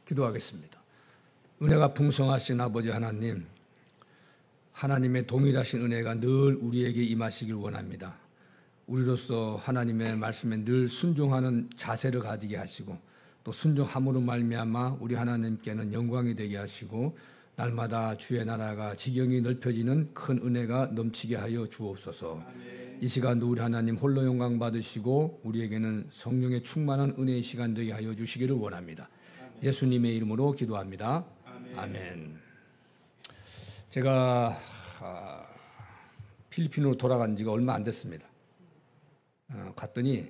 기도하겠습니다. 은혜가 풍성하신 아버지 하나님, 하나님의 동일하신 은혜가 늘 우리에게 임하시길 원합니다. 우리로서 하나님의 말씀에 늘 순종하는 자세를 가지게 하시고 또 순종함으로 말미암아 우리 하나님께는 영광이 되게 하시고 날마다 주의 나라가 지경이 넓혀지는 큰 은혜가 넘치게 하여 주옵소서. 아멘. 이 시간도 우리 하나님 홀로 영광 받으시고 우리에게는 성령의 충만한 은혜의 시간 되게 하여 주시기를 원합니다. 아멘. 예수님의 이름으로 기도합니다. 아멘. 아멘. 제가 필리핀으로 돌아간 지가 얼마 안 됐습니다. 갔더니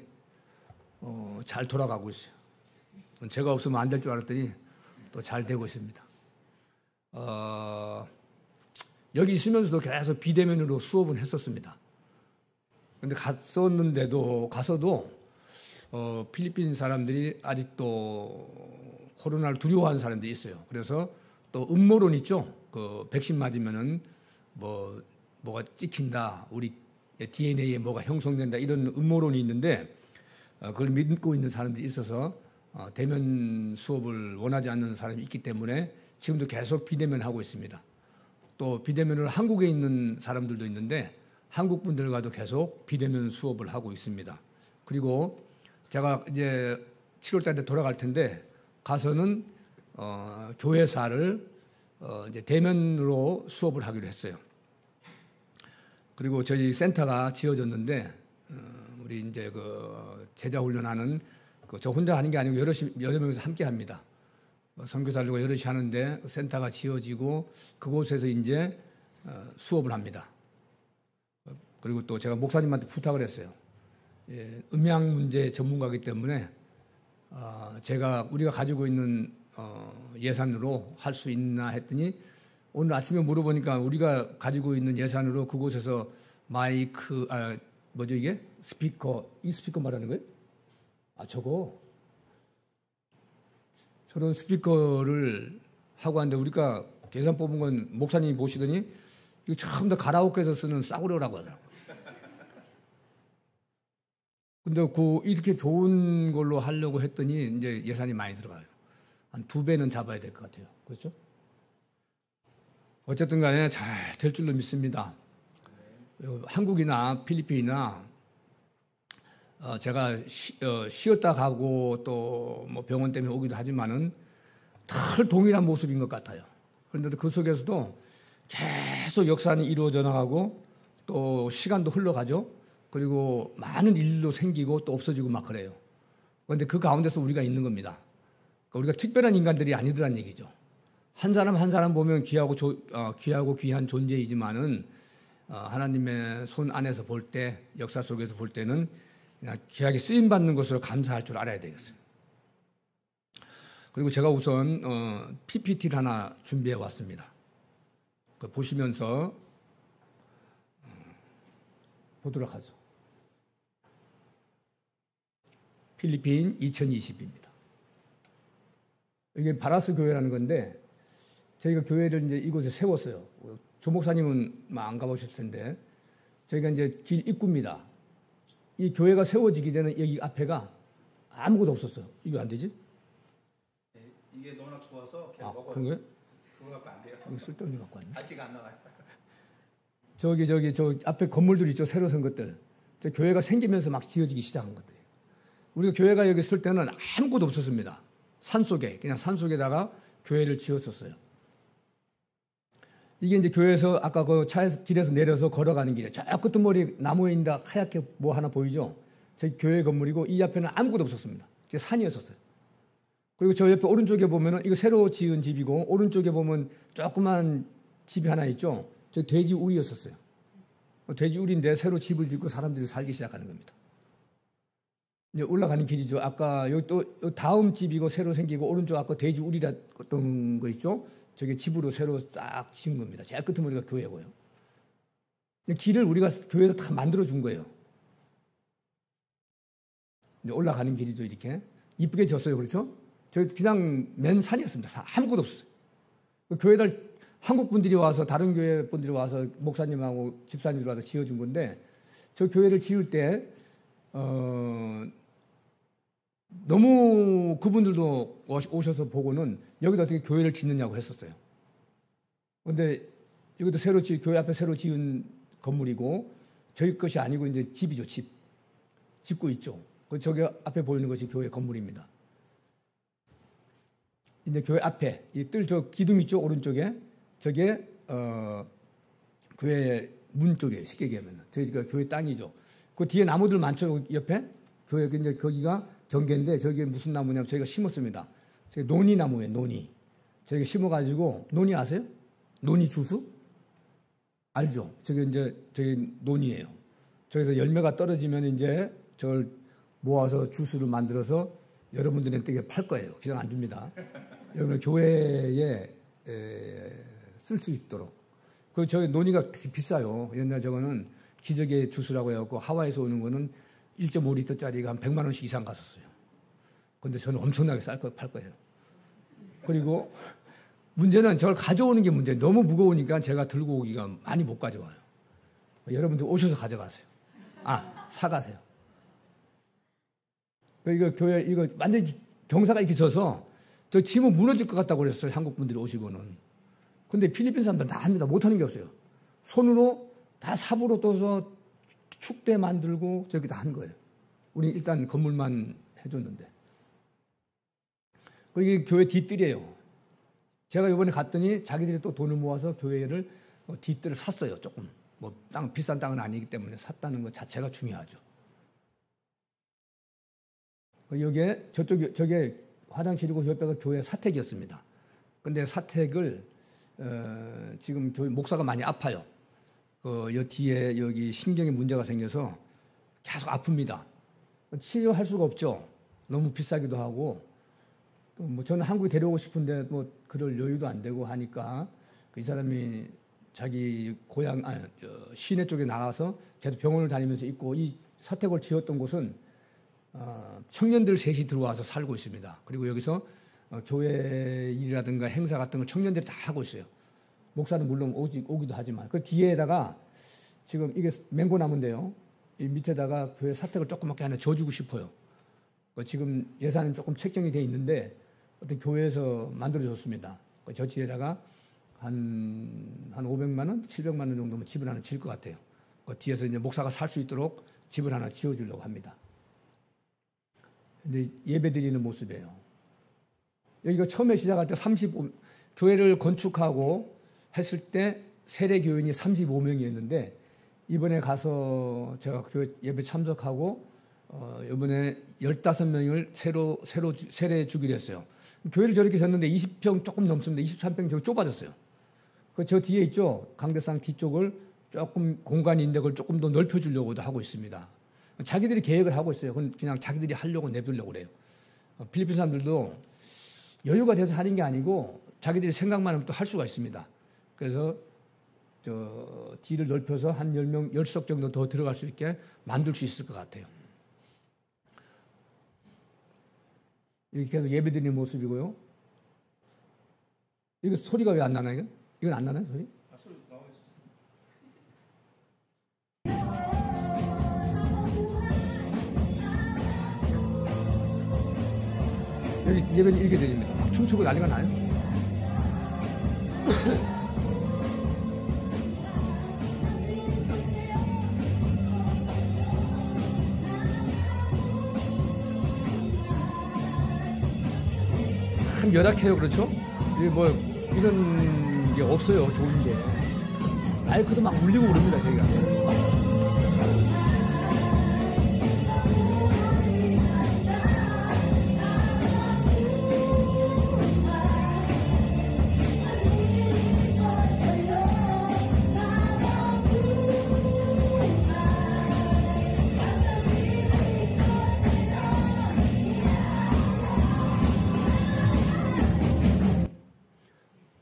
잘 돌아가고 있어요. 제가 없으면 안 될 줄 알았더니 또 잘 되고 있습니다. 여기 있으면서도 계속 비대면으로 수업은 했었습니다. 근데 가서도 필리핀 사람들이 아직도 코로나를 두려워하는 사람들이 있어요. 그래서 또 음모론 있죠. 그 백신 맞으면은 뭐가 찍힌다, 우리 DNA에 뭐가 형성된다, 이런 음모론이 있는데 그걸 믿고 있는 사람들이 있어서 대면 수업을 원하지 않는 사람이 있기 때문에 지금도 계속 비대면 하고 있습니다. 또 비대면을 한국에 있는 사람들도 있는데 한국 분들과도 계속 비대면 수업을 하고 있습니다. 그리고 제가 이제 7월 달에 돌아갈 텐데 가서는 교회사를 이제 대면으로 수업을 하기로 했어요. 그리고 저희 센터가 지어졌는데 우리 이제 그 제자 훈련하는 저 혼자 하는 게 아니고 여러 명이서 함께 합니다. 선교사들과 여럿이 하는데 센터가 지어지고 그곳에서 이제 수업을 합니다. 그리고 또 제가 목사님한테 부탁을 했어요. 음향 문제 전문가이기 때문에 우리가 가지고 있는 예산으로 할 수 있나 했더니 오늘 아침에 물어보니까 우리가 가지고 있는 예산으로 그곳에서 마이크, 뭐죠 이게? 스피커, 이 스피커 말하는 거예요? 저런 스피커를 하고 하는데 우리가 계산 뽑은 건 목사님이 보시더니 이거 처음 다 가라오케에서 쓰는 싸구려라고 하더라고요. 근데 이렇게 좋은 걸로 하려고 했더니 이제 예산이 많이 들어가요. 한 2배는 잡아야 될 것 같아요. 그렇죠? 어쨌든 간에 잘 될 줄로 믿습니다. 한국이나 필리핀이나 제가 쉬었다 가고 또 뭐 병원 때문에 오기도 하지만은 늘 동일한 모습인 것 같아요. 그런데 그 속에서도 계속 역사는 이루어져 나가고 또 시간도 흘러가죠. 그리고 많은 일도 생기고 또 없어지고 막 그래요. 그런데 그 가운데서 우리가 있는 겁니다. 그러니까 우리가 특별한 인간들이 아니더란 얘기죠. 한 사람 한 사람 보면 귀하고 귀한 존재이지만은 하나님의 손 안에서 볼 때, 역사 속에서 볼 때는 그냥 귀하게 쓰임 받는 것으로 감사할 줄 알아야 되겠어요. 그리고 제가 우선 PPT를 하나 준비해 왔습니다. 보시면서 보도록 하죠. 필리핀 2020입니다. 이게 바라스 교회라는 건데 저희가 교회를 이제 이곳에 세웠어요. 조 목사님은 안 가보셨을 텐데 저희가 이제 길 입구입니다. 이 교회가 세워지기 전에 여기 앞에가 아무것도 없었어요. 이거 안 되지? 네, 이게 너무나 좋아서 그런 거예요? 그거 갖고 안 돼요. 이거 쓸데없는 거 갖고 왔네. 밝기가 안 나와요. 저 앞에 건물들 있죠. 새로 선 것들. 저 교회가 생기면서 막 지어지기 시작한 것들이에요. 우리가 교회가 여기 있을 때는 아무것도 없었습니다. 그냥 산속에다가 교회를 지었었어요. 이게 이제 교회에서 아까 그 길에서 내려서 걸어가는 길에 저 끝머리 나무에 있는 하얗게 뭐 하나 보이죠? 저기 교회 건물이고 이 앞에는 아무것도 없었습니다. 산이었었어요. 그리고 저 옆에 오른쪽에 보면은 이거 새로 지은 집이고 오른쪽에 보면 조그만 집이 하나 있죠? 저 돼지 우리였었어요. 돼지 우리인데 새로 집을 짓고 사람들이 살기 시작하는 겁니다. 이제 올라가는 길이죠. 아까 여기 또 다음 집이고 새로 생기고 오른쪽 아까 돼지 우리랬던 거 있죠? 저게 집으로 새로 딱 지은 겁니다. 제일 끝은 우리가 교회고요. 길을 우리가 교회에서 다 만들어 준 거예요. 이제 올라가는 길이죠. 이렇게 이쁘게 졌어요. 그렇죠? 저 그냥 맨 산이었습니다. 아무것도 없었어요. 교회들 한국 분들이 와서 다른 교회 분들이 와서 목사님하고 집사님들 와서 지어준 건데 저 교회를 지을 때 너무 그분들도 오셔서 보고는 여기다 어떻게 교회를 짓느냐고 했었어요. 그런데 이것도 교회 앞에 새로 지은 건물이고 저희 것이 아니고 이제 집이죠, 집. 짓고 있죠. 저기 앞에 보이는 것이 교회 건물입니다. 이제 교회 앞에 이 저 기둥 있죠, 오른쪽에. 저게 교회 문 쪽에 쉽게 얘기하면 저희가 교회 땅이죠. 그 뒤에 나무들 많죠, 옆에. 교회 이제 거기가 경계인데 저게 무슨 나무냐면 저희가 심었습니다. 저게 논이 나무예요, 논이. 저희가 심어가지고 논이 아세요? 논이 주수? 알죠? 저게 이제 저기 논이에요. 저기서 열매가 떨어지면 이제 저걸 모아서 주스를 만들어서 여러분들한테 팔 거예요. 그냥 안 줍니다. 여러분 교회에 쓸 수 있도록. 저희 논이가 비싸요. 옛날 저거는 기적의 주스라고 해갖고 하와이에서 오는 거는 1.5리터짜리가 한 100만 원씩 이상 갔었어요. 근데 저는 엄청나게 팔 거예요. 그리고 문제는 저걸 가져오는 게 문제예요. 너무 무거우니까 제가 들고 오기가 많이 못 가져와요. 여러분들 오셔서 가져가세요. 사가세요. 이거 교회, 이거 완전히 경사가 이렇게 져서 저 짐은 무너질 것 같다고 그랬어요. 한국 분들이 오시고는. 근데 필리핀 사람들 다 합니다. 못하는 게 없어요. 손으로 다 삽으로 떠서 축대 만들고 저렇게 다 한 거예요. 우리 일단 건물만 해줬는데. 그리고 이게 교회 뒤뜰이에요. 제가 이번에 갔더니 자기들이 또 돈을 모아서 교회를 뒤뜰을 샀어요. 조금. 비싼 땅은 아니기 때문에 샀다는 것 자체가 중요하죠. 저게 화장실이고 옆에가 교회 사택이었습니다. 근데 사택을, 지금 교회 목사가 많이 아파요. 여 뒤에 여기 신경에 문제가 생겨서 계속 아픕니다. 치료할 수가 없죠. 너무 비싸기도 하고. 저는 한국에 데려오고 싶은데 그럴 여유도 안 되고 하니까 이 사람이 자기 고향, 시내 쪽에 나가서 계속 병원을 다니면서 있고 이 사택을 지었던 곳은 청년들 셋이 들어와서 살고 있습니다. 그리고 여기서 교회 일이라든가 행사 같은 걸 청년들이 다 하고 있어요. 목사는 물론 오기도 하지만 그 뒤에다가 지금 이게 맹고나무인데요. 이 밑에다가 교회 사택을 조그맣게 하나 져주고 싶어요. 지금 예산은 조금 책정이 돼 있는데 어떤 교회에서 만들어줬습니다. 저 뒤에다가 한 500만 원, 700만 원 정도면 집을 하나 지을 것 같아요. 그 뒤에서 이제 목사가 살 수 있도록 집을 하나 지어주려고 합니다. 근데 예배 드리는 모습이에요. 여기가 처음에 시작할 때 교회를 건축하고 했을 때 세례 교인이 35명이었는데 이번에 가서 제가 교회 예배 참석하고 이번에 15명을 세례 주기로 했어요. 교회를 저렇게 졌는데 20평 조금 넘습니다. 23평 저기 좁아졌어요. 저 뒤에 있죠. 강대상 뒤쪽을 조금 공간이 있는데 그걸 조금 더 넓혀주려고도 하고 있습니다. 자기들이 계획을 하고 있어요. 그냥 자기들이 하려고 내두려고 그래요. 필리핀 사람들도 여유가 돼서 하는 게 아니고 자기들이 생각만 하면 또 할 수가 있습니다. 그래서 저 뒤를 넓혀서 한 10석 정도 더 들어갈 수 있게 만들 수 있을 것 같아요. 이렇게 계속 예배 드리는 모습이고요. 이거 소리가 왜 안 나나요? 이건 안 나나요, 소리? 소리 나와 있었어요. 여기 예배는 이렇게 드립니다. 막 춤추고 난리가 나요. 참 열악해요, 그렇죠? 이런 게 없어요, 좋은 게. 마이크도 막 울리고 그럽니다, 저희가.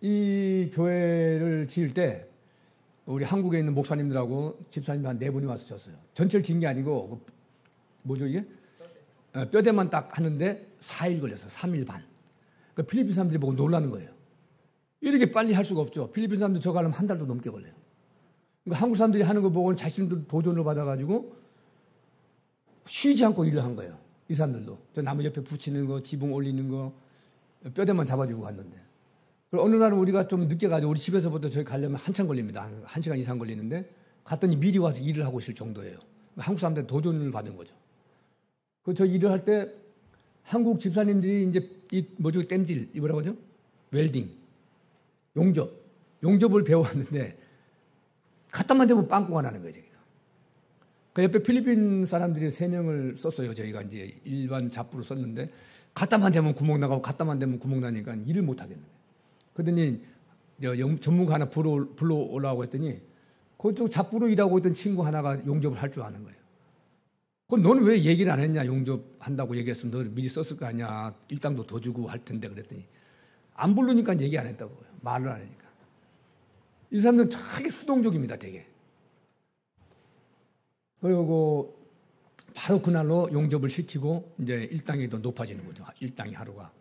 이 교회를 지을 때 우리 한국에 있는 목사님들하고 집사님 한 4분이 와서 졌어요. 전체를 지은 게 아니고 뭐죠 이게? 뼈대만 딱 하는데 4일 걸렸어요. 3일 반. 그러니까 필리핀 사람들이 보고 놀라는 거예요. 이렇게 빨리 할 수가 없죠. 필리핀 사람들 저거 하려면 한 달도 넘게 걸려요. 그러니까 한국 사람들이 하는 거 보고는 자신도 도전을 받아가지고 쉬지 않고 일을 한 거예요. 이 사람들도. 저 나무 옆에 붙이는 거, 지붕 올리는 거, 뼈대만 잡아주고 갔는데. 그리고 어느 날은 우리가 좀 늦게 가죠. 우리 집에서부터 저기 가려면 한참 걸립니다. 한 시간 이상 걸리는데 갔더니 미리 와서 일을 하고 있을 정도예요. 한국 사람들 도전을 받은 거죠. 그 저 일을 할 때 한국 집사님들이 이제 이 뭐죠? 땜질, 이 뭐라고 하죠? 웰딩, 용접을 배워왔는데 갖다만 대면 빵꾸가 나는 거예요. 그 옆에 필리핀 사람들이 3명을 썼어요. 저희가 이제 일반 잡부로 썼는데 갖다만 대면 구멍 나가고 갖다만 대면 구멍 나니까 일을 못 하겠는 거예요. 그러더니 전문가 하나 불러 오라고 했더니 그쪽 잡부로 일하고 있던 친구 하나가 용접을 할 줄 아는 거예요. 그럼 너는 왜 얘기를 안 했냐? 용접한다고 얘기했으면 너 미리 썼을 거 아니야. 일당도 더 주고 할 텐데 그랬더니 안 부르니까 얘기 안 했다고요. 말을 안 하니까. 이 사람들은 되게 수동적입니다. 되게. 그리고 바로 그날로 용접을 시키고 이제 일당이 더 높아지는 거죠. 일당이 하루가.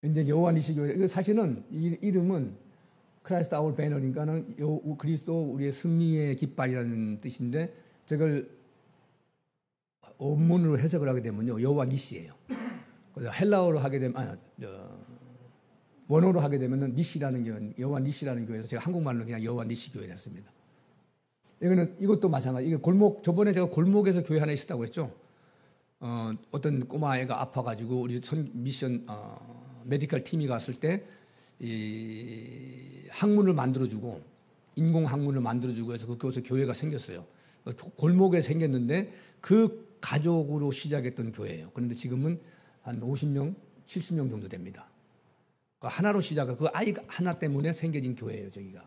이제 여호와 니시교회 사실은 이 이름은 크라이스트 아울 배너니까는 그리스도 우리의 승리의 깃발이라는 뜻인데 저걸 원문으로 해석을 하게 되면요 여호와 니시예요. 그래서 헬라어로 하게 되면 원어로 하게 되면은 니시라는 교회, 여호와 니시라는 교회에서 제가 한국말로 그냥 여호와 니시 교회를 했습니다. 이것도 마찬가지. 이게 저번에 제가 골목에서 교회 하나 있었다고 했죠. 어떤 꼬마 애가 아파가지고 우리 미션 메디컬 팀이 갔을 때 이 학문을 만들어주고 인공 학문을 만들어주고 해서 그곳에 교회가 생겼어요. 골목에 생겼는데 그 가족으로 시작했던 교회예요. 그런데 지금은 한 50명, 70명 정도 됩니다. 하나로 시작한 그 아이 하나 때문에 생겨진 교회예요, 저기가.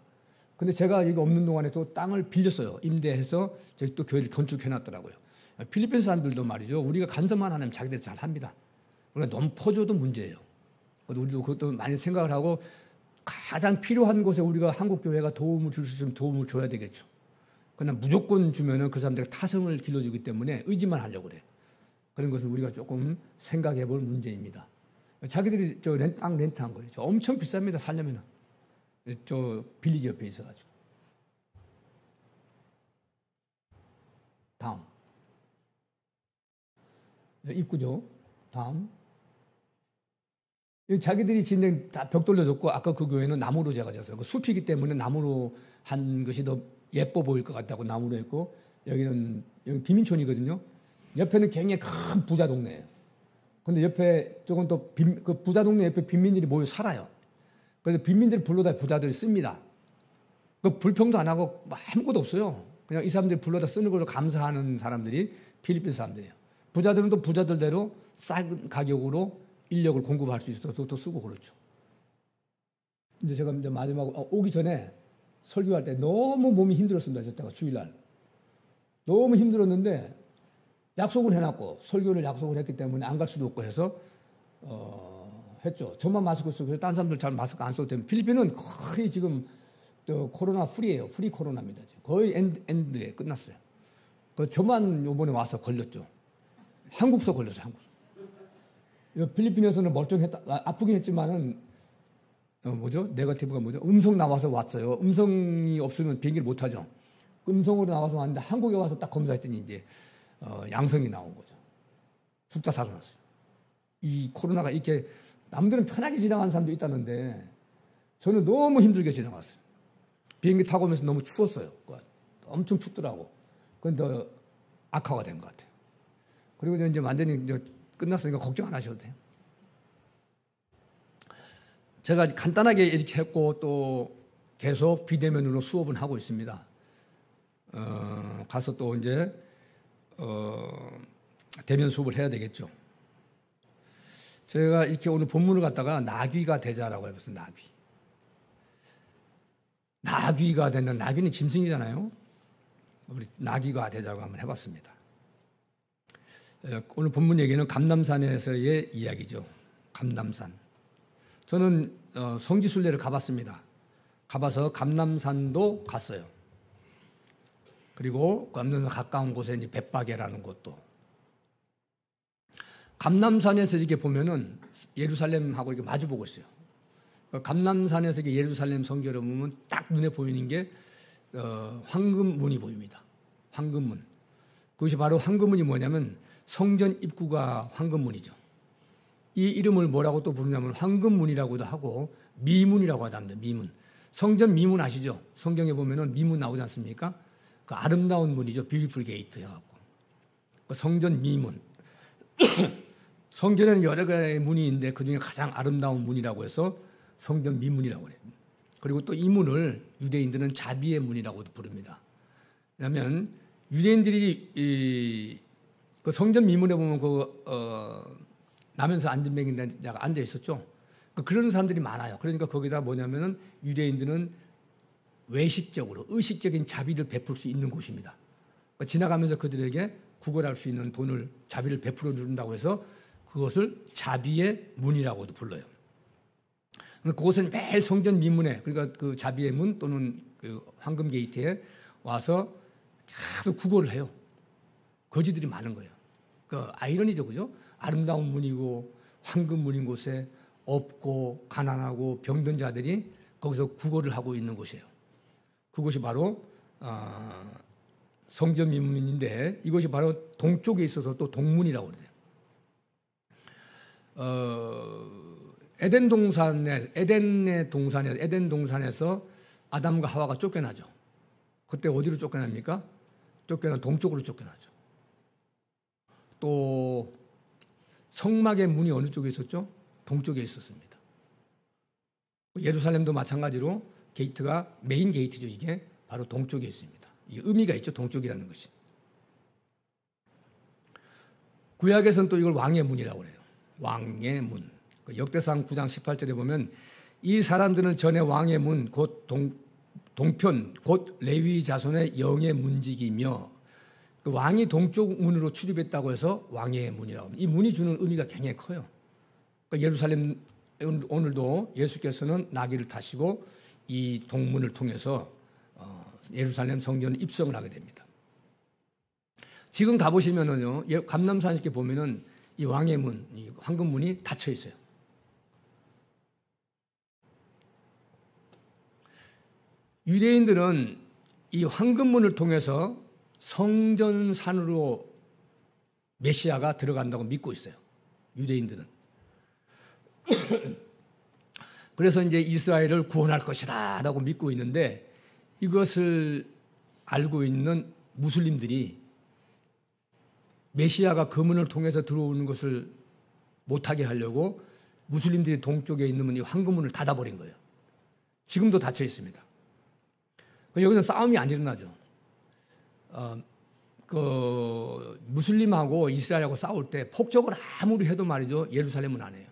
근데 제가 이거 없는 동안에 또 땅을 빌렸어요. 임대해서 저기 또 교회를 건축해놨더라고요. 필리핀 사람들도 말이죠. 우리가 간섭만 안 하면 자기들 잘 합니다. 그러니까 너무 퍼줘도 문제예요. 우리도 그것도 많이 생각을 하고 가장 필요한 곳에 우리가 한국 교회가 도움을 줄 수 있으면 도움을 줘야 되겠죠. 그러나 무조건 주면은 그 사람들이 타성을 길러주기 때문에 의지만 하려고 그래요. 그런 것을 우리가 조금 생각해 볼 문제입니다. 자기들이 땅 렌트한 거예요. 엄청 비쌉니다. 살려면은. 저 빌리지 옆에 있어가지고. 다음. 입구죠. 다음. 자기들이 짓는 다 벽 돌려줬고 아까 그 교회는 나무로 제가 졌어요. 그 숲이기 때문에 나무로 한 것이 더 예뻐 보일 것 같다고 나무로 했고 여기 비민촌이거든요. 옆에는 굉장히 큰 부자 동네예요. 근데 옆에 조금 또 그 부자 동네 옆에 빈민들이 모여 살아요. 그래서 빈민들 불러다 부자들이 씁니다. 그 불평도 안 하고 아무것도 없어요. 그냥 이 사람들이 불러다 쓰는 걸로 감사하는 사람들이 필리핀 사람들이에요. 부자들은 또 부자들대로 싼 가격으로 인력을 공급할 수 있어서 또 쓰고 그렇죠. 이제 제가 이제 마지막으로 오기 전에 설교할 때 너무 몸이 힘들었습니다. 저때가 주일날. 너무 힘들었는데 약속을 해놨고 설교를 약속을 했기 때문에 안 갈 수도 없고 해서 했죠. 저만 마스크 쓰고 그래서 다른 사람들 잘 마스크 안 써도 되면 필리핀은 거의 지금 코로나 프리예요. 프리 코로나입니다. 거의 엔드에 끝났어요. 저만 요번에 와서 걸렸죠. 한국서 걸렸어요. 한국서. 필리핀에서는 멀쩡했다. 아프긴 했지만은 네거티브가 뭐죠? 음성 나와서 왔어요. 음성이 없으면 비행기를 못 하죠. 음성으로 나와서 왔는데 한국에 와서 딱 검사했더니 이제 양성이 나온 거죠. 죽다 살아났어요. 이 코로나가 이렇게 남들은 편하게 지나가는 사람도 있다는데 저는 너무 힘들게 지나갔어요. 비행기 타고 오면서 너무 추웠어요. 엄청 춥더라고. 그건 더 악화가 된 것 같아요. 그리고 이제 완전히 이제 끝났으니까 걱정 안 하셔도 돼요. 제가 간단하게 이렇게 했고 또 계속 비대면으로 수업은 하고 있습니다. 가서 또 이제 대면 수업을 해야 되겠죠. 제가 이렇게 오늘 본문을 갖다가 나귀가 되자라고 해봤어요. 나귀가 되는 나귀는 짐승이잖아요. 우리 나귀가 되자고 한번 해봤습니다. 오늘 본문 얘기는 감람산에서의 이야기죠. 감람산. 저는 성지순례를 가봤습니다. 가봐서 감람산도 갔어요. 그리고 감람산 가까운 곳에 이제 벳바게라는 곳도. 감람산에서 이렇게 보면은 예루살렘하고 이렇게 마주보고 있어요. 감람산에서 이렇게 예루살렘 성전을 보면 딱 눈에 보이는 게 황금문이 보입니다. 황금문. 그것이 바로 황금문이 뭐냐면 성전 입구가 황금문이죠. 이 이름을 뭐라고 또 부르냐면 황금문이라고도 하고 미문이라고 하답니다. 미문. 성전 미문 아시죠? 성경에 보면은 미문 나오지 않습니까? 그 아름다운 문이죠. Beautiful gate 해갖고. 그 성전 미문. 성전에는 여러 개의 문이 있는데 그 중에 가장 아름다운 문이라고 해서 성전 미문이라고 해요. 그리고 또 이 문을 유대인들은 자비의 문이라고도 부릅니다. 왜냐하면 유대인들이 그 성전 미문에 보면 나면서 안전뱅이라는 자가 앉아 있었죠. 그런 사람들이 많아요. 그러니까 거기다 뭐냐면은 유대인들은 외식적으로 의식적인 자비를 베풀 수 있는 곳입니다. 지나가면서 그들에게 구걸할 수 있는 돈을 자비를 베풀어 준다고 해서 그것을 자비의 문이라고도 불러요. 그곳은 매일 성전 미문에 그러니까 그 자비의 문 또는 그 황금 게이트에 와서 계속 구걸을 해요. 거지들이 많은 거예요. 그 아이러니죠, 그죠? 아름다운 문이고 황금 문인 곳에 없고 가난하고 병든 자들이 거기서 구걸을 하고 있는 곳이에요. 그곳이 바로 성전 미문인데 이것이 바로 동쪽에 있어서 또 동문이라고 그래요. 에덴 동산에서 아담과 하와가 쫓겨나죠. 그때 어디로 쫓겨납니까? 동쪽으로 쫓겨나죠. 또 성막의 문이 어느 쪽에 있었죠? 동쪽에 있었습니다. 예루살렘도 마찬가지로 게이트가 메인 게이트죠. 이게 바로 동쪽에 있습니다. 이 의미가 있죠. 동쪽이라는 것이. 구약에서는 또 이걸 왕의 문이라고 그래요. 왕의 문. 역대상 9장 18절에 보면 이 사람들은 전에 왕의 문 곧 동편 곧 레위 자손의 영의 문지기며 그 왕이 동쪽 문으로 출입했다고 해서 왕의 문이라고 합니다. 이 문이 주는 의미가 굉장히 커요. 그러니까 예루살렘 오늘도 예수께서는 나귀를 타시고 이 동문을 통해서 예루살렘 성전에 입성을 하게 됩니다. 지금 가보시면은요, 감람산 이렇게 보면은 이 왕의 문, 이 황금문이 닫혀 있어요. 유대인들은 이 황금문을 통해서 성전산으로 메시아가 들어간다고 믿고 있어요. 유대인들은. 그래서 이제 이스라엘을 구원할 것이다 라고 믿고 있는데 이것을 알고 있는 무슬림들이 메시아가 그 문을 통해서 들어오는 것을 못하게 하려고 무슬림들이 동쪽에 있는 이 황금문을 닫아버린 거예요. 지금도 닫혀 있습니다. 여기서 싸움이 안 일어나죠. 무슬림하고 이스라엘하고 싸울 때 폭격을 아무리 해도 말이죠. 예루살렘은 안 해요.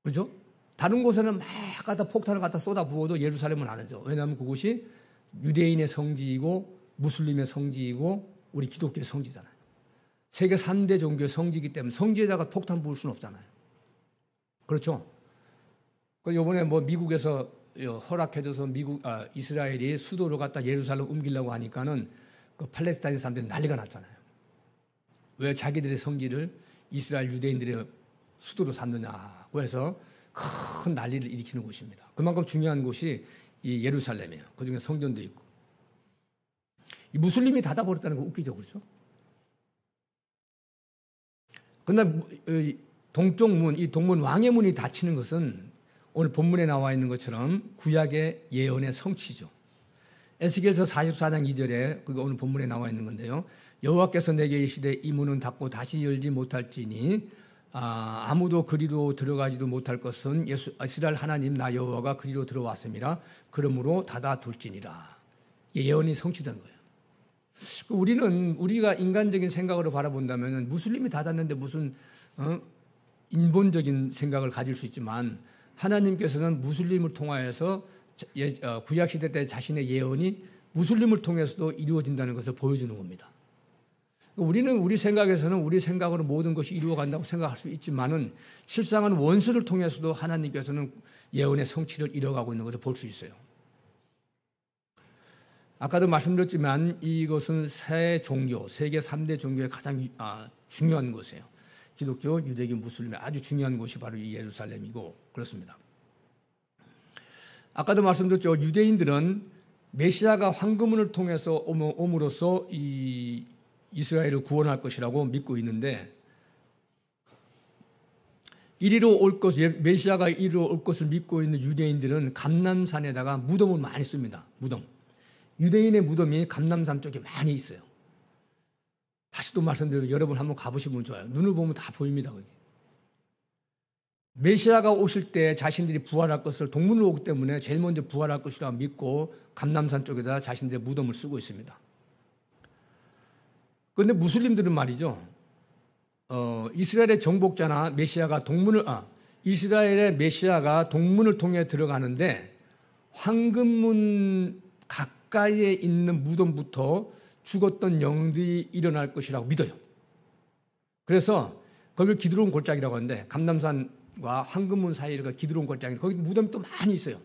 그렇죠? 다른 곳에는 막 갖다 폭탄을 갖다 쏟아 부어도 예루살렘은 안 하죠. 왜냐하면 그곳이 유대인의 성지이고 무슬림의 성지이고 우리 기독교의 성지잖아요. 세계 3대 종교의 성지이기 때문에 성지에다가 폭탄 부을 수는 없잖아요. 그렇죠? 이번에 뭐 미국에서 허락해줘서 이스라엘이 수도를 갖다 예루살렘 옮기려고 하니까는 그 팔레스타인 사람들이 난리가 났잖아요. 왜 자기들의 성지를 이스라엘 유대인들의 수도로 삼느냐고 해서 큰 난리를 일으키는 곳입니다. 그만큼 중요한 곳이 이 예루살렘이에요. 그중에 성전도 있고. 이 무슬림이 닫아버렸다는 거 웃기죠, 그렇죠? 그런데 동쪽 문, 이 동문 왕의 문이 닫히는 것은 오늘 본문에 나와 있는 것처럼 구약의 예언의 성취죠. 에스겔서 44장 2절에 그거 오늘 본문에 나와 있는 건데요. 여호와께서 내게 이르시되 이 문은 닫고 다시 열지 못할지니 아무도 그리로 들어가지도 못할 것은 이스라엘 하나님 나 여호와가 그리로 들어왔음이라. 그러므로 닫아둘지니라. 예언이 성취된 거예요. 우리가 인간적인 생각으로 바라본다면 무슬림이 닫았는데 무슨 인본적인 생각을 가질 수 있지만 하나님께서는 무슬림을 통하여서 구약시대 때 자신의 예언이 무슬림을 통해서도 이루어진다는 것을 보여주는 겁니다. 우리는 우리 생각에서는 우리 생각으로 모든 것이 이루어간다고 생각할 수 있지만은 실상은 원수를 통해서도 하나님께서는 예언의 성취를 이뤄가고 있는 것을 볼 수 있어요. 아까도 말씀드렸지만 이것은 세 종교, 세계 3대 종교의 가장 중요한 곳이에요. 기독교, 유대교, 무슬림의 아주 중요한 곳이 바로 이 예루살렘이고 그렇습니다. 아까도 말씀드렸죠. 유대인들은 메시아가 황금문을 통해서 옴으로써 이 이스라엘을 구원할 것이라고 믿고 있는데 이리로 올 것, 메시아가 이리로 올 것을 믿고 있는 유대인들은 감람산에다가 무덤을 많이 씁니다. 무덤. 유대인의 무덤이 감람산 쪽에 많이 있어요. 다시 또 말씀드리면 여러분 한번 가보시면 좋아요. 눈을 보면 다 보입니다. 거기. 메시아가 오실 때 자신들이 부활할 것을 동문으로 오기 때문에 제일 먼저 부활할 것이라고 믿고 감람산 쪽에다 자신들의 무덤을 쓰고 있습니다. 그런데 무슬림들은 말이죠. 이스라엘의 정복자나 메시아가 이스라엘의 메시아가 동문을 통해 들어가는데 황금문 가까이에 있는 무덤부터 죽었던 영들이 일어날 것이라고 믿어요. 그래서 거기를 기드론 골짜기라고 하는데 감람산과 황금문 사이가 기드론 골짜기, 거기 무덤이 또 많이 있어요.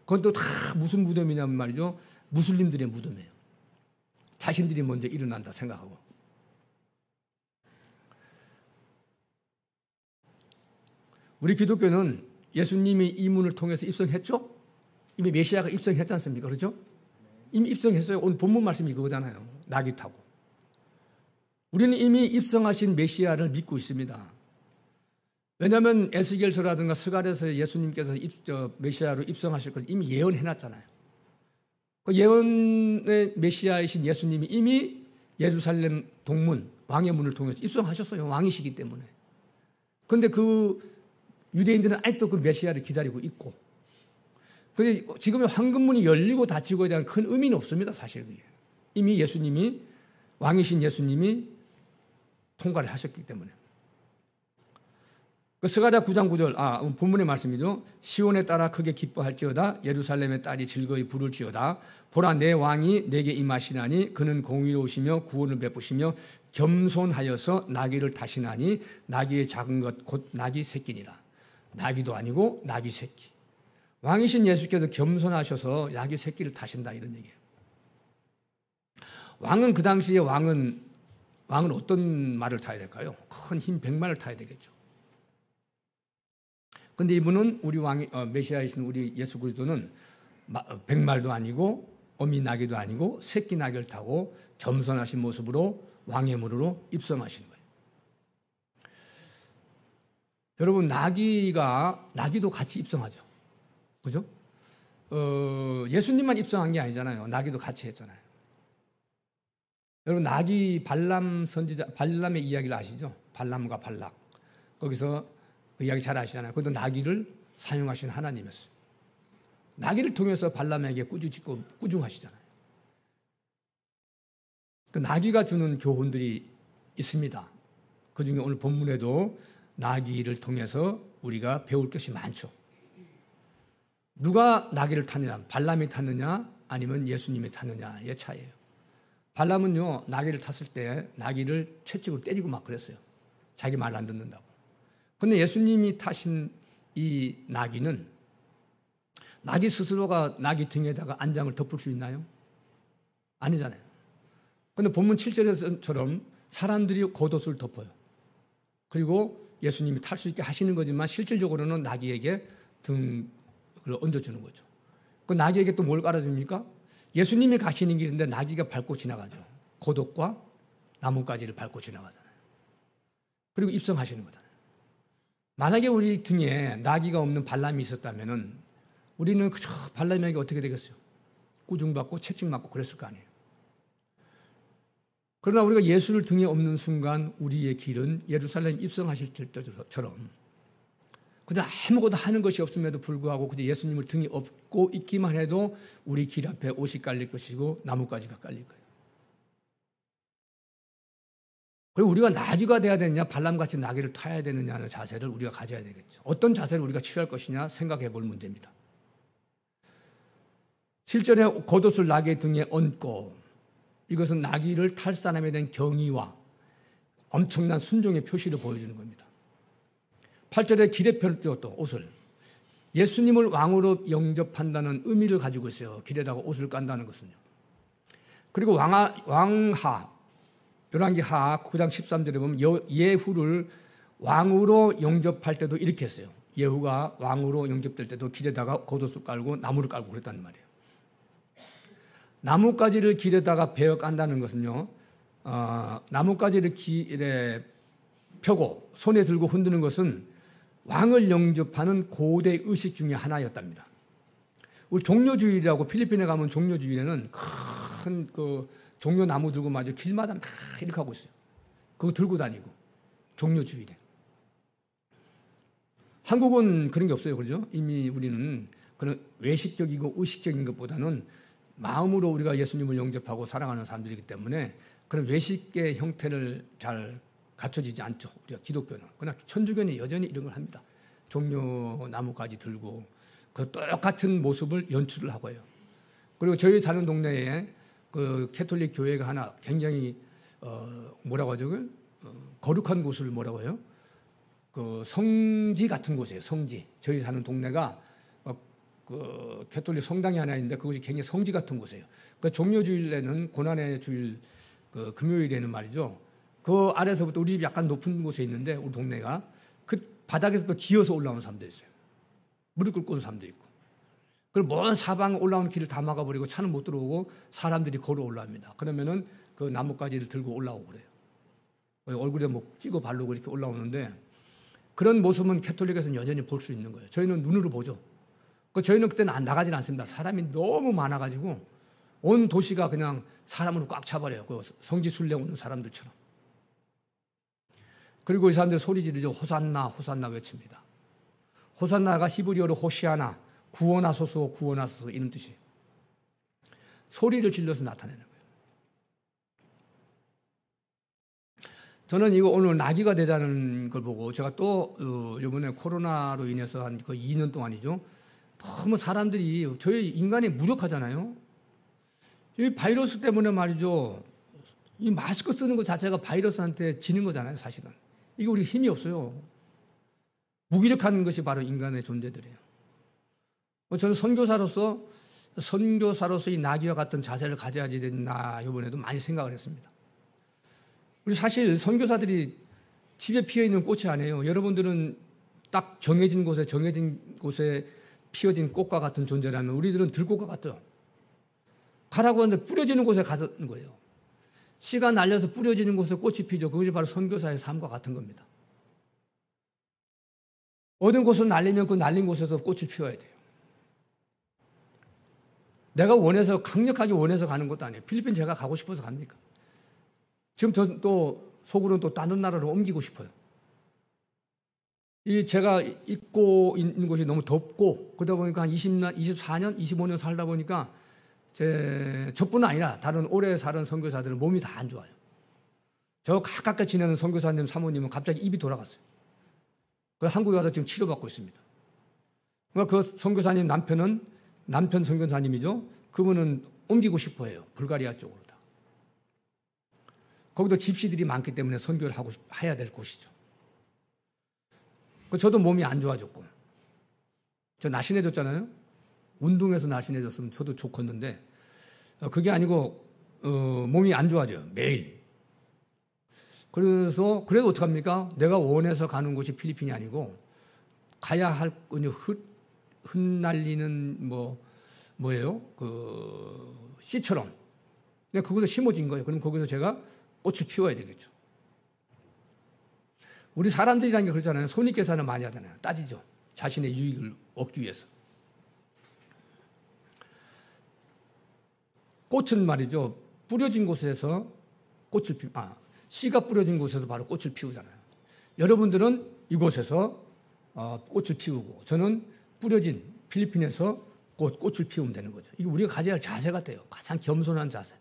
그건 또 다 무슨 무덤이냐면 말이죠. 무슬림들의 무덤이에요. 자신들이 먼저 일어난다 생각하고. 우리 기독교는 예수님이 이 문을 통해서 입성했죠? 이미 메시아가 입성했지 않습니까? 그렇죠? 이미 입성했어요. 오늘 본문 말씀이 그거잖아요. 나귀 타고. 우리는 이미 입성하신 메시아를 믿고 있습니다. 왜냐하면 에스겔서라든가 스가랴서에 예수님께서 메시아로 입성하실 걸 이미 예언해놨잖아요. 그 예언의 메시아이신 예수님이 이미 예루살렘 동문, 왕의 문을 통해서 입성하셨어요. 왕이시기 때문에. 그런데 그 유대인들은 아직도 그 메시아를 기다리고 있고, 근데 지금의 황금문이 열리고 닫히고에 대한 큰 의미는 없습니다. 사실 그게. 이미 예수님이, 왕이신 예수님이 통과를 하셨기 때문에. 그 스가랴 9장 9절, 본문의 말씀이죠. 시온에 따라 크게 기뻐할지어다. 예루살렘의 딸이 즐거이 부를지어다. 보라, 내 왕이 내게 임하시나니 그는 공의로우시며 구원을 베푸시며 겸손하여서 나귀를 타시나니 나귀의 작은 것 곧 나귀 새끼니라. 나귀도 아니고 나귀 새끼. 왕이신 예수께서 겸손하셔서 나귀 새끼를 타신다, 이런 얘기예요. 왕은 그 당시에 왕은 어떤 말을 타야 될까요? 큰 흰 백마를 타야 되겠죠. 그런데 이분은 우리 왕이 메시아이신 우리 예수 그리스도는 백말도 아니고 어미 나귀도 아니고 새끼 나귀를 타고 겸손하신 모습으로 왕의 문으로 입성하신 거예요. 여러분, 나귀도 같이 입성하죠. 그죠? 예수님만 입성한 게 아니잖아요. 나귀도 같이 했잖아요. 여러분, 나귀 발람의 이야기를 아시죠? 발람과 발락. 거기서 그 이야기 잘 아시잖아요. 그것도 나귀를 사용하신 하나님이었어요. 나귀를 통해서 발람에게 꾸짖고 꾸중하시잖아요. 그 나귀가 주는 교훈들이 있습니다. 그 중에 오늘 본문에도 나귀를 통해서 우리가 배울 것이 많죠. 누가 나귀를 탔느냐, 발람이 탔느냐 아니면 예수님이 탔느냐의 차이예요. 발람은요, 나귀를 탔을 때 나귀를 채찍으로 때리고 막 그랬어요. 자기 말 안 듣는다고. 그런데 예수님이 타신 이 나귀는 나귀 스스로가 나귀 등에다가 안장을 덮을 수 있나요? 아니잖아요. 그런데 본문 7절에서처럼 사람들이 겉옷을 덮어요. 그리고 예수님이 탈 수 있게 하시는 거지만 실질적으로는 나귀에게 등을 얹어주는 거죠. 그 나귀에게 또 뭘 깔아줍니까? 예수님이 가시는 길인데 나귀가 밟고 지나가죠. 겉옷과 나뭇가지를 밟고 지나가잖아요. 그리고 입성하시는 거잖아요. 만약에 우리 등에 나귀가 없는 발람이 있었다면 우리는 그저 발람에게 어떻게 되겠어요? 꾸중받고 채찍맞고 그랬을 거 아니에요. 그러나 우리가 예수를 등에 없는 순간 우리의 길은 예루살렘 입성하실 때처럼 그냥 아무것도 하는 것이 없음에도 불구하고 그저 예수님을 등에 업고 있기만 해도 우리 길 앞에 옷이 깔릴 것이고 나뭇가지가 깔릴 거예요. 그리고 우리가 나귀가 돼야 되느냐 발람같이 나귀를 타야 되느냐는 자세를 우리가 가져야 되겠죠. 어떤 자세를 우리가 취할 것이냐 생각해 볼 문제입니다. 실전에 겉옷을 나귀 등에 얹고 이것은 나귀를 탈 사람에 대한 경의와 엄청난 순종의 표시를 보여주는 겁니다. 8절에 길에 펴었던 옷을 예수님을 왕으로 영접한다는 의미를 가지고 있어요. 길에다가 옷을 깐다는 것은요. 그리고 왕하 열왕기하 9장 13절에 보면 예후를 왕으로 영접할 때도 이렇게 했어요. 예후가 왕으로 영접될 때도 길에다가 겉옷을 깔고 나무를 깔고 그랬단 말이에요. 나뭇가지를 길에다가 베어 깐다는 것은요, 나뭇가지를 길에 펴고 손에 들고 흔드는 것은 왕을 영접하는 고대 의식 중에 하나였답니다. 우리 종려주일이라고 필리핀에 가면 종려주일에는 큰 그 종려나무 들고 마저 길마다 막 이렇게 하고 있어요. 그거 들고 다니고 종려주일에. 한국은 그런 게 없어요. 그렇죠? 이미 우리는 그런 외식적이고 의식적인 것보다는 마음으로 우리가 예수님을 영접하고 사랑하는 사람들이기 때문에 그런 외식의 형태를 잘 갖춰지지 않죠. 우리가 기독교는. 그러나 천주교는 여전히 이런 걸 합니다. 종려나무까지 들고 그 똑같은 모습을 연출을 하고 해요. 그리고 저희 사는 동네에 그 캐톨릭 교회가 하나 굉장히 뭐라고 하죠? 거룩한 곳을 뭐라고 해요? 그 성지 같은 곳이에요. 성지. 저희 사는 동네가 그 캐톨릭 성당이 하나 있는데 그것이 굉장히 성지 같은 곳이에요. 그 종려주일에는 고난의 주일 그 금요일에는 말이죠. 그 아래서부터 우리 집 약간 높은 곳에 있는데 우리 동네가 그 바닥에서부터 기어서 올라오는 사람도 있어요. 무릎 꿇고 오는 사람도 있고. 그리고 먼 사방 올라오는 길을 다 막아버리고 차는 못 들어오고 사람들이 걸어 올라옵니다. 그러면은 그 나뭇가지를 들고 올라오고 그래요. 얼굴에 뭐 찍어 바르고 이렇게 올라오는데 그런 모습은 캐톨릭에서는 여전히 볼 수 있는 거예요. 저희는 눈으로 보죠. 저희는 그때는 나가질 않습니다. 사람이 너무 많아가지고 온 도시가 그냥 사람으로 꽉 차버려요. 그 성지 순례 오는 사람들처럼. 그리고 이 사람들 소리 지르죠. 호산나, 호산나 외칩니다. 호산나가 히브리어로 호시아나, 구원하소서, 구원하소서 이런 뜻이에요. 소리를 질러서 나타내는 거예요. 저는 이거 오늘 나귀가 되자는 걸 보고 제가 또 이번에 코로나로 인해서 한 거의 2년 동안이죠. 너무 사람들이 저희 인간이 무력하잖아요. 이 바이러스 때문에 말이죠. 이 마스크 쓰는 것 자체가 바이러스한테 지는 거잖아요, 사실은. 이게 우리 힘이 없어요. 무기력한 것이 바로 인간의 존재들이에요. 저는 선교사로서 이 나귀와 같은 자세를 가져야지 된다 이번에도 많이 생각을 했습니다. 우리 사실 선교사들이 집에 피어있는 꽃이 아니에요. 여러분들은 딱 정해진 곳에 피어진 꽃과 같은 존재라면 우리들은 들꽃과 같죠. 가라고 하는데 뿌려지는 곳에 가는 거예요. 씨가 날려서 뿌려지는 곳에 꽃이 피죠. 그것이 바로 선교사의 삶과 같은 겁니다. 어느 곳으로 날리면 그 날린 곳에서 꽃을 피워야 돼요. 내가 강력하게 원해서 가는 것도 아니에요. 필리핀 제가 가고 싶어서 갑니까? 지금 또 속으로는 또 다른 나라로 옮기고 싶어요. 제가 있고 있는 곳이 너무 덥고 그러다 보니까 한 24년, 25년 살다 보니까 저뿐 아니라 다른 오래 사는 선교사들은 몸이 다 안 좋아요. 저 가깝게 지내는 선교사님, 사모님은 갑자기 입이 돌아갔어요. 그래서 한국에 와서 지금 치료받고 있습니다. 그러니까 그 선교사님 남편 선교사님이죠. 그분은 옮기고 싶어 해요. 불가리아 쪽으로 다. 거기도 집시들이 많기 때문에 선교를 해야 될 곳이죠. 저도 몸이 안 좋아졌고. 저 날씬해졌잖아요. 운동해서 날씬해졌으면 저도 좋겠는데 그게 아니고 몸이 안 좋아져요. 매일. 그래도 어떡합니까? 내가 원해서 가는 곳이 필리핀이 아니고 가야 할 흩날리는 뭐예요? 그 씨처럼. 그냥 그곳에 심어진 거예요. 그럼 거기서 제가 꽃을 피워야 되겠죠. 우리 사람들이라는 게 그렇잖아요. 손익계산을 많이 하잖아요. 따지죠. 자신의 유익을 얻기 위해서. 꽃은 말이죠. 뿌려진 곳에서 씨가 뿌려진 곳에서 바로 꽃을 피우잖아요. 여러분들은 이곳에서 꽃을 피우고 저는 뿌려진 필리핀에서 꽃을 피우면 되는 거죠. 이게 우리가 가져야 할 자세 같아요. 가장 겸손한 자세.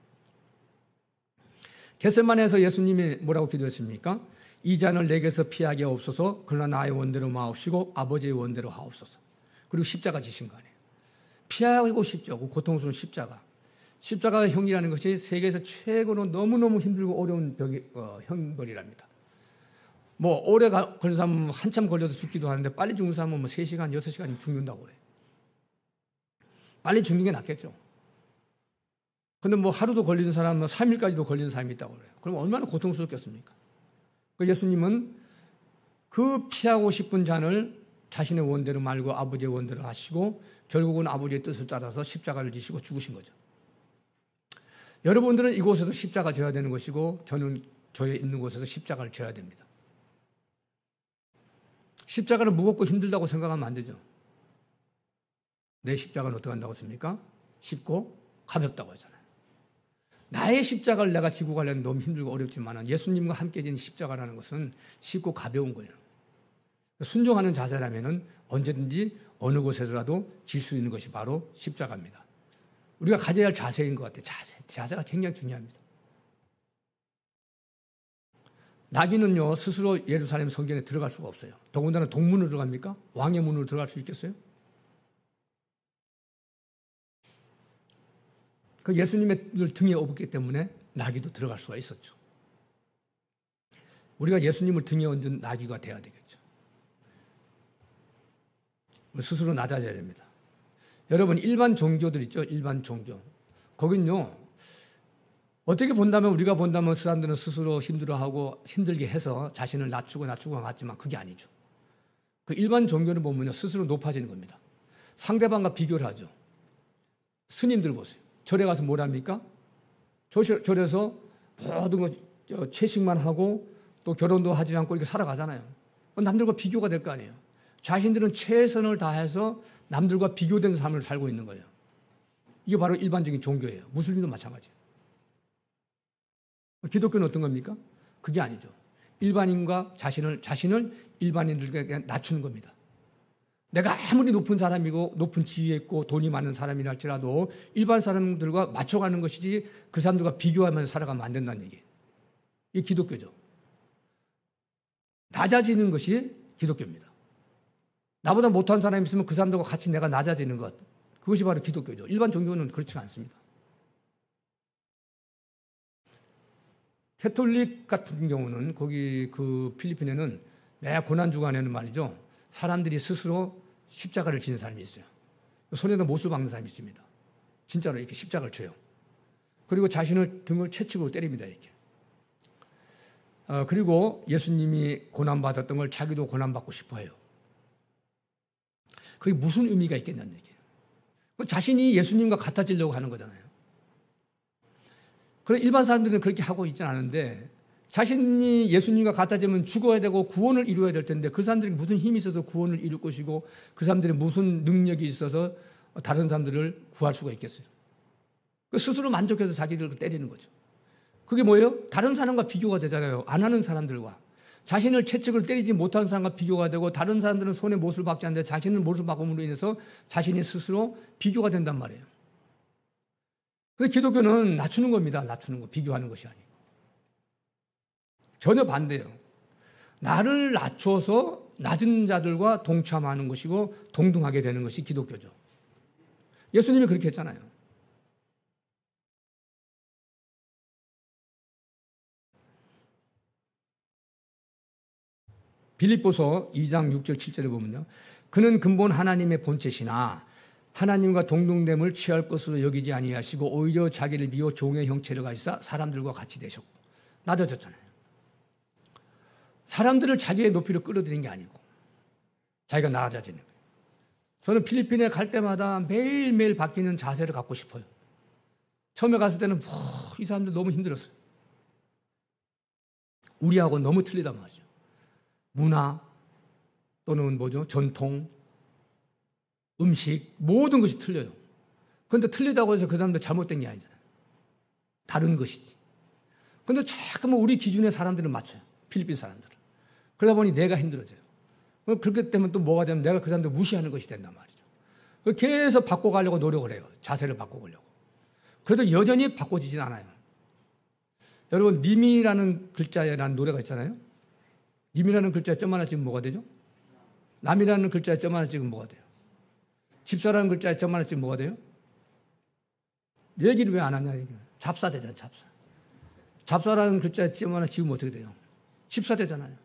겟세마네에서 예수님이 뭐라고 기도했습니까? 이 잔을 내게서 피하게 하옵소서. 그러나 나의 원대로 마옵시고 아버지의 원대로 하옵소서. 그리고 십자가 지신 거 아니에요. 피하고 싶죠. 그 고통스러운 십자가. 십자가 형이라는 것이 세계에서 최고로 너무너무 힘들고 어려운 형벌이랍니다. 오래 걸린 사람은 한참 걸려도 죽기도 하는데 빨리 죽는 사람은 3시간, 6시간 죽는다고 그래요. 빨리 죽는 게 낫겠죠. 근데 하루도 걸리는 사람은 3일까지도 걸리는 사람이 있다고 그래요. 그럼 얼마나 고통스럽겠습니까? 예수님은 그 피하고 싶은 잔을 자신의 원대로 말고 아버지의 원대로 하시고 결국은 아버지의 뜻을 따라서 십자가를 지시고 죽으신 거죠. 여러분들은 이곳에서 십자가 져야 되는 것이고 저는 저에 있는 곳에서 십자가를 져야 됩니다. 십자가는 무겁고 힘들다고 생각하면 안 되죠. 내 십자가는 어떻게 한다고 했습니까? 쉽고 가볍다고 하잖아요. 나의 십자가를 내가 지고 가려면 너무 힘들고 어렵지만 예수님과 함께 진 십자가라는 것은 쉽고 가벼운 거예요. 순종하는 자세라면 언제든지 어느 곳에서라도 질 수 있는 것이 바로 십자가입니다. 우리가 가져야 할 자세인 것 같아요. 자세가 굉장히 중요합니다. 나귀는요, 스스로 예루살렘 성전에 들어갈 수가 없어요. 더군다나 동문으로 들어갑니까? 왕의 문으로 들어갈 수 있겠어요? 그 예수님의 등에 업었기 때문에 나귀도 들어갈 수가 있었죠. 우리가 예수님을 등에 얹은 나귀가 되어야 되겠죠. 스스로 낮아져야 됩니다. 여러분, 일반 종교들 있죠? 일반 종교. 거긴요, 어떻게 본다면, 우리가 본다면 사람들은 스스로 힘들어하고 힘들게 해서 자신을 낮추고 같지만 그게 아니죠. 그 일반 종교를 보면요, 스스로 높아지는 겁니다. 상대방과 비교를 하죠. 스님들 보세요. 절에 가서 뭘 합니까? 절에서 모든 거 채식만 하고 또 결혼도 하지 않고 이렇게 살아가잖아요. 남들과 비교가 될 거 아니에요. 자신들은 최선을 다해서 남들과 비교된 삶을 살고 있는 거예요. 이게 바로 일반적인 종교예요. 무슬림도 마찬가지예요. 기독교는 어떤 겁니까? 그게 아니죠. 일반인과 자신을 일반인들에게 낮추는 겁니다. 내가 아무리 높은 사람이고 높은 지위에 있고 돈이 많은 사람이라 할지라도 일반 사람들과 맞춰가는 것이지 그 사람들과 비교하면서 살아가면 안 된다는 얘기예요. 이게 기독교죠. 낮아지는 것이 기독교입니다. 나보다 못한 사람이 있으면 그 사람들과 같이 내가 낮아지는 것, 그것이 바로 기독교죠. 일반 종교는 그렇지 않습니다. 캐톨릭 같은 경우는 거기 그 필리핀에는 매 고난주간에는 말이죠, 사람들이 스스로 십자가를 지는 사람이 있어요. 손에다 못을 박는 사람이 있습니다. 진짜로 이렇게 십자가를 쳐요. 그리고 자신을 등을 채찍으로 때립니다. 이렇게. 그리고 예수님이 고난받았던 걸 자기도 고난받고 싶어 해요. 그게 무슨 의미가 있겠냐는 얘기예요. 자신이 예수님과 같아지려고 하는 거잖아요. 그런 일반 사람들은 그렇게 하고 있지는 않은데 자신이 예수님과 같아지면 죽어야 되고 구원을 이루어야 될 텐데 그 사람들이 무슨 힘이 있어서 구원을 이룰 것이고 그 사람들이 무슨 능력이 있어서 다른 사람들을 구할 수가 있겠어요. 스스로 만족해서 자기를 때리는 거죠. 그게 뭐예요? 다른 사람과 비교가 되잖아요. 안 하는 사람들과. 자신을 채찍을 때리지 못하는 사람과 비교가 되고 다른 사람들은 손에 못을 박지 않는데 자신은 못을 박음으로 인해서 자신이 스스로 비교가 된단 말이에요. 그런데 기독교는 낮추는 겁니다. 낮추는 거. 비교하는 것이 아니고. 전혀 반대예요. 나를 낮춰서 낮은 자들과 동참하는 것이고 동등하게 되는 것이 기독교죠. 예수님이 그렇게 했잖아요. 빌립보서 2장 6절 7절에 보면요. 그는 근본 하나님의 본체시나 하나님과 동등됨을 취할 것으로 여기지 아니하시고 오히려 자기를 비워 종의 형체를 가지사 사람들과 같이 되셨고 낮아졌잖아요. 사람들을 자기의 높이로 끌어들인 게 아니고 자기가 낮아지는 거예요. 저는 필리핀에 갈 때마다 매일매일 바뀌는 자세를 갖고 싶어요. 처음에 갔을 때는 이 사람들 너무 힘들었어요. 우리하고 너무 틀리단 말이죠. 문화 또는 전통, 음식 모든 것이 틀려요. 그런데 틀리다고 해서 그 사람들 잘못된 게 아니잖아요. 다른 것이지. 그런데 자꾸만 우리 기준의 사람들은 맞춰요. 필리핀 사람들은. 그러다 보니 내가 힘들어져요. 그렇기 때문에 또 뭐가 되면 내가 그 사람들 무시하는 것이 된단 말이죠. 계속 바꿔가려고 노력을 해요. 자세를 바꿔보려고. 그래도 여전히 바꿔지진 않아요. 여러분 님이라는 글자에라는 노래가 있잖아요. 님이라는 글자에 점 하나 찍으면 뭐가 되죠? 남이라는 글자에 점 하나 찍으면 뭐가 돼요? 집사라는 글자에 점 하나 찍으면 뭐가 돼요? 얘기를 왜 안 하냐 이게. 잡사 되잖아요. 잡사. 잡사라는 글자에 점 하나 찍으면 어떻게 돼요? 집사 되잖아요.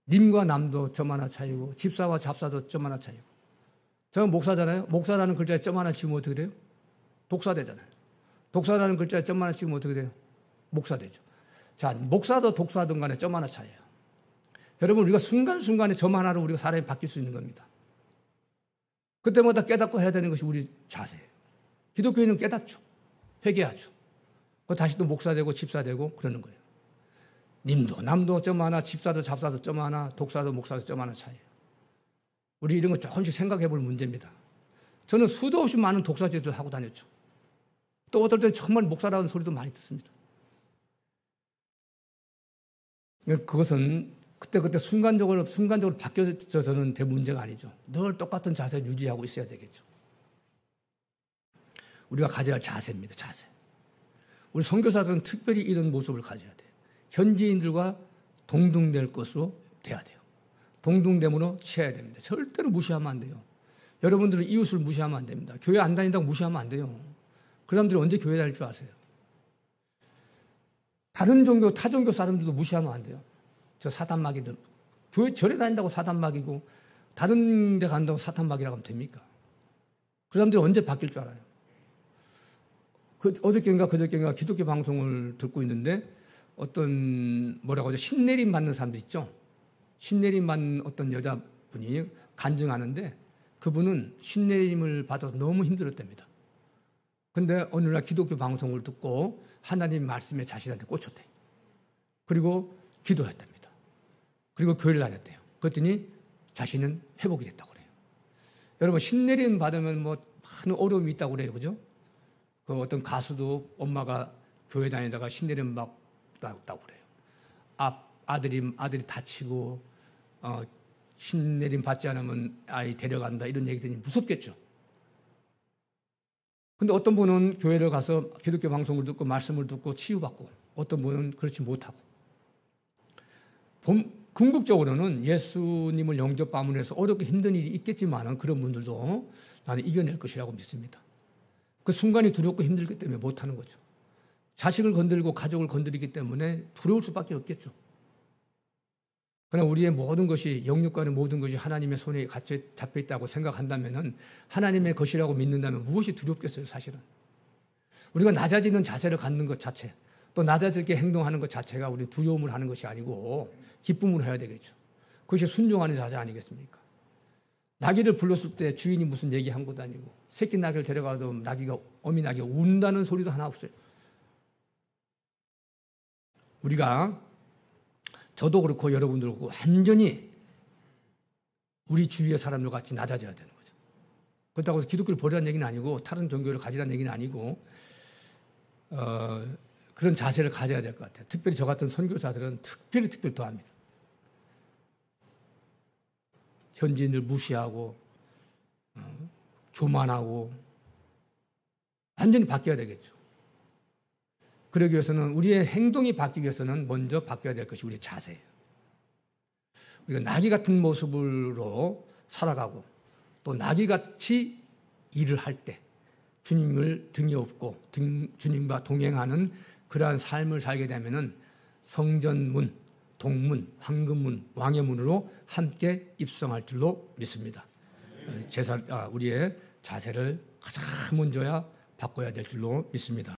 님과 남도 점 하나 차이고 집사와 잡사도 점 하나 차이고. 저는 목사잖아요. 목사라는 글자에 점 하나 찍으면 어떻게 돼요? 독사 되잖아요. 독사라는 글자에 점 하나 찍으면 어떻게 돼요? 목사 되죠. 자, 목사도 독사든 간에 점 하나 차이예요. 여러분 우리가 순간순간에 점 하나로 우리가 사람이 바뀔 수 있는 겁니다. 그때마다 깨닫고 해야 되는 것이 우리 자세예요. 기독교인은 깨닫죠. 회개하죠. 다시 또 목사 되고 집사 되고 그러는 거예요. 님도 남도 점 하나, 집사도 잡사도 점 하나, 독사도 목사도 점 하나 차이예요. 우리 이런 거 조금씩 생각해 볼 문제입니다. 저는 수도 없이 많은 독사질을 하고 다녔죠. 또 어떨 때 정말 목사라는 소리도 많이 듣습니다. 그것은 그때 순간적으로 바뀌어져서는 될 문제가 아니죠. 늘 똑같은 자세를 유지하고 있어야 되겠죠. 우리가 가져야 할 자세입니다. 자세. 우리 선교사들은 특별히 이런 모습을 가져야 돼요. 현지인들과 동등될 것으로 돼야 돼요. 동등됨으로 취해야 됩니다. 절대로 무시하면 안 돼요. 여러분들은 이웃을 무시하면 안 됩니다. 교회 안 다닌다고 무시하면 안 돼요. 그 사람들이 언제 교회 다닐 줄 아세요? 다른 종교, 타 종교 사람들도 무시하면 안 돼요. 저 사단마귀들. 교회 절에 다닌다고 사단마귀고 다른 데 간다고 사탄마귀라고 하면 됩니까? 그 사람들이 언제 바뀔 줄 알아요? 어저께인가 그저께인가 기독교 방송을 듣고 있는데 어떤 뭐라고 하죠? 신내림 받는 사람들 있죠? 신내림 받는 어떤 여자분이 간증하는데 그분은 신내림을 받아서 너무 힘들었답니다. 근데 어느 날 기독교 방송을 듣고 하나님 말씀에 자신한테 꽂혔대. 그리고 기도했답니다. 그리고 교회를 다녔대요. 그랬더니 자신은 회복이 됐다고 그래요. 여러분 신내림 받으면 뭐 많은 어려움이 있다고 그래요. 그죠? 그 어떤 가수도 엄마가 교회 다니다가 신내림 받았다고 그래요. 아들이 다치고 신내림 받지 않으면 아이 데려간다 이런 얘기 들으니 무섭겠죠. 근데 어떤 분은 교회를 가서 기독교 방송을 듣고 말씀을 듣고 치유받고 어떤 분은 그렇지 못하고 궁극적으로는 예수님을 영접함으로 해서 어렵게 힘든 일이 있겠지만 그런 분들도 나는 이겨낼 것이라고 믿습니다. 그 순간이 두렵고 힘들기 때문에 못하는 거죠. 자식을 건들고 가족을 건드리기 때문에 두려울 수밖에 없겠죠. 그러나 우리의 모든 것이 영육간의 모든 것이 하나님의 손에 잡혀 있다고 생각한다면 하나님의 것이라고 믿는다면 무엇이 두렵겠어요, 사실은. 우리가 낮아지는 자세를 갖는 것 자체, 또 낮아지게 행동하는 것 자체가 우리 두려움을 하는 것이 아니고 기쁨으로 해야 되겠죠. 그것이 순종하는 자세 아니겠습니까? 나귀를 불렀을 때 주인이 무슨 얘기한 것도 아니고 새끼 나귀를 데려가도 어미 나귀가 운다는 소리도 하나 없어요. 우리가 저도 그렇고 여러분들도 그렇고 완전히 우리 주위의 사람들 같이 낮아져야 되는 거죠. 그렇다고 해서 기독교를 버리라는 얘기는 아니고 다른 종교를 가지라는 얘기는 아니고 그런 자세를 가져야 될 것 같아요. 특별히 저 같은 선교사들은 특별히 더합니다. 현지인들 무시하고 교만하고 완전히 바뀌어야 되겠죠. 그러기 위해서는 우리의 행동이 바뀌기 위해서는 먼저 바뀌어야 될 것이 우리의 자세예요. 우리가 나귀 같은 모습으로 살아가고 또 나귀같이 일을 할 때 주님을 등에 업고 주님과 동행하는 그러한 삶을 살게 되면은 성전문, 동문, 황금문, 왕의 문으로 함께 입성할 줄로 믿습니다. 우리의 자세를 가장 먼저야 바꿔야 될 줄로 믿습니다.